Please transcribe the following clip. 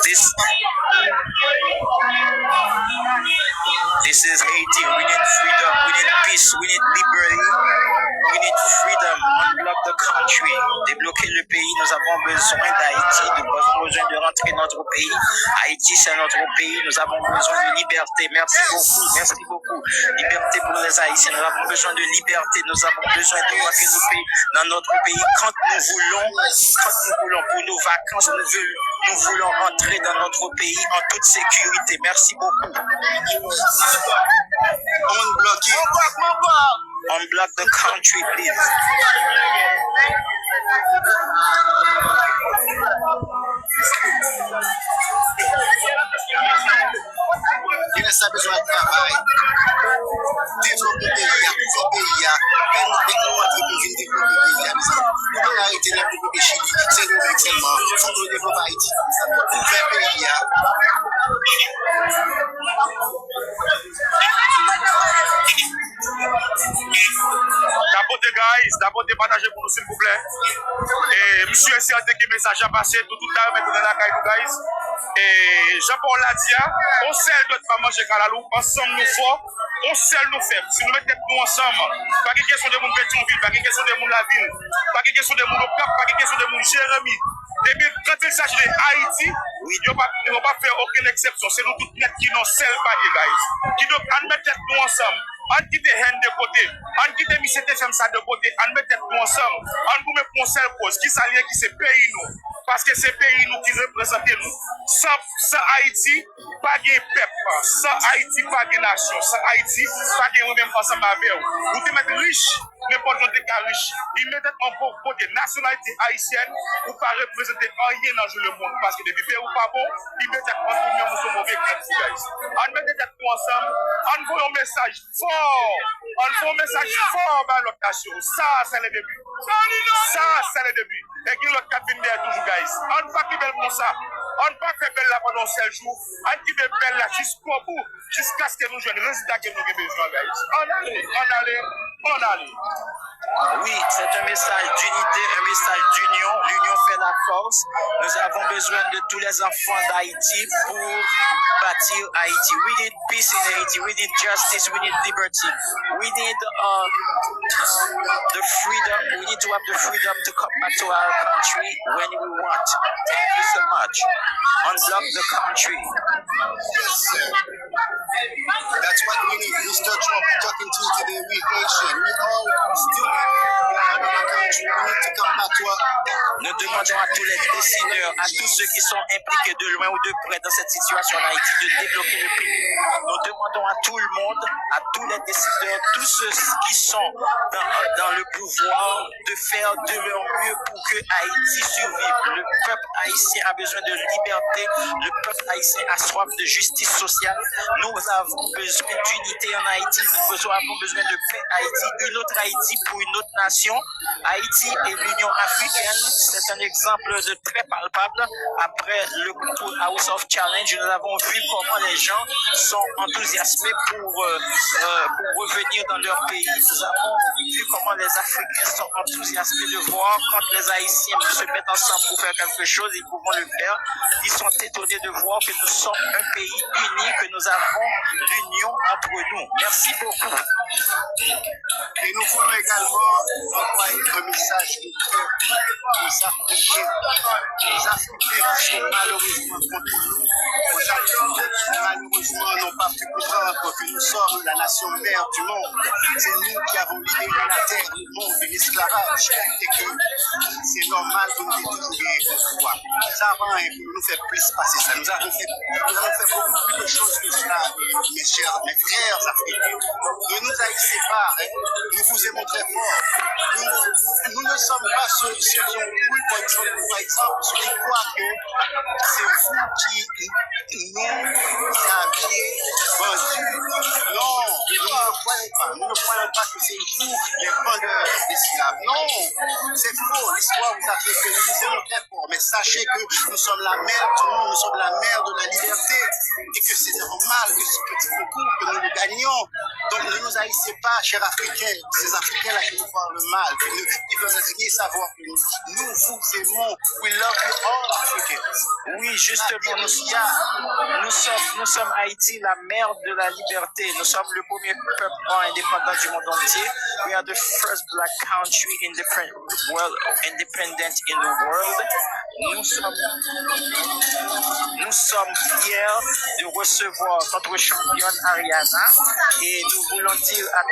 This is Haiti. We need freedom. We need peace. We need liberty. We need freedom. Unblock the country. Débloquer le pays. Nous avons besoin d'Haïti. Nous avons besoin de rentrer dans notre pays. Haïti, c'est notre pays. Nous avons besoin de liberté. Merci beaucoup. Merci beaucoup. Liberté pour les Haïtiens. Nous avons besoin de liberté. Nous avons besoin de rentrer dans notre pays quand nous voulons. Pour nos vacances, nous voulons entrer dans notre pays en toute sécurité. Merci beaucoup. Unblock the country, please. Il a besoin de travail. Développer le pays, pour pays, nous développer le pays. Nous devons arrêter de développer Chili, c'est nous seulement. Il faut que nous développions Haïti. Pour faire pays. D'abord, partagez pour nous, s'il vous plaît. Et monsieur est certain que le message a passé tout à l'heure maintenant dans la caille, guys. Et Jean-Paul l'a dit, on seul doit pas manger calalou, ensemble nous forts, on seul nous faibles. Si nous mettons nous ensemble, pas de question de mon Pétionville, pas de question de mon la ville, pas de question de mon Cap, pas de question de mon Jérémy. Depuis quand il s'agit de Haïti, ils ne vont pas faire aucune exception. C'est nous tous qui n'ont seul pas, guys. Qui doivent admettre nous ensemble. On quitte haine de côté, on quitte M7FM ça de côté, on met nous ensemble, on vous met pour une seule cause, qui s'allie, qui c'est pays nous. Parce que c'est pays nous qui représentent nous. Sans Haïti, pas de peuple. Sans Haïti, pas de nation. Sans Haïti, pas de même ensemble avec vous. Vous te mettez riche, n'importe quel cas riche. Ils mettent encore côté nationalité haïtienne pour ne pas représenter rien dans le monde. Parce que depuis pays ou pas bon, ils mettent en nous sommes mauvais comme ça. On met nous ensemble, on voit un message fort. On voit un message fort dans notre nation. Ça, c'est le début. Ça, c'est le début. Et qui l'autre cabine est toujours, guys. On ne va pas faire comme ça. On ne va pas faire belle là pendant 7 jours. On va faire belle là jusqu'au bout. Jusqu'à ce que nous jouions le résultat que nous avons besoin, guys. On allait. Oui, c'est un message d'unité, un message d'union. L'union fait la force. Nous avons besoin de tous les enfants d'Haïti pour bâtir Haïti. We need peace in Haiti. We need justice. We need liberty. We need the freedom. We need to have the freedom to come back to our country when we want. Thank you so much. Unblock the country. That's what we need. Mr. Trump talking to you today. We Haitian. We all still in our country. We need to come back to our... Nous demandons à tous les décideurs, à tous ceux qui sont impliqués de loin ou de près dans cette situation en Haïti de débloquer le pays. Nous demandons à tout le monde, à tous les décideurs, tous ceux qui sont dans le pouvoir de faire de leur mieux pour que Haïti survive. Le peuple haïtien a besoin de liberté, le peuple haïtien a soif de justice sociale. Nous avons besoin d'unité en Haïti, nous avons besoin de paix Haïti, une autre Haïti pour une autre nation. Haïti et l'Union africaine, c'est un exemple de très palpable. Après le House of Challenge, nous avons vu comment les gens sont enthousiasmés pour revenir dans leur pays. Nous avons vu comment les Africains sont enthousiasmés de voir quand les Haïtiens se mettent ensemble pour faire quelque chose, ils pourront le faire. Ils sont étonnés de voir que nous sommes un pays uni, que nous avons l'union entre nous. Merci beaucoup. Et nous voulons également envoyer un message aux Africains. Les Africains qui sont malheureusement contre nous, aux Africains qui malheureusement n'ont pas pu comprendre que nous sommes la nation mère du monde. C'est nous qui avons libéré la terre, le monde de l'esclavage. Et que c'est normal que nous ayons toujours eu le pouvoir. Nous avons nous fait plus passer ça. Nous avons fait beaucoup plus de choses que cela, mes frères africains. Ne nous haïssez pas, hein. Nous vous aimons très fort. Nous ne sommes pas ceux qui ont cru, par exemple, ceux qui croient que c'est vous qui nous aviez vendus. Non, nous ne croyons pas. Nous ne croyons pas que c'est vous les vendeurs d'esclaves. Non, c'est faux. L'histoire vous a fait que nous nous aimons très fort. Mais sachez que nous sommes la mère du monde, nous sommes la mère de la liberté. Et que c'est normal que ce petit concours, que nous le gagnions. Donc ne nous haïssez pas, chers Africains, ces Africains-là qui nous parlent mal, qui veulent rien savoir de nous. Nous vous aimons. We love you all, Africa. africaine. Oui, justement, nous sommes Haïti, la mère de la liberté. Nous sommes le premier peuple indépendant du monde entier. We are the first black country independent in the world. Nous sommes fiers de recevoir notre championne Ariana et nous voulons dire à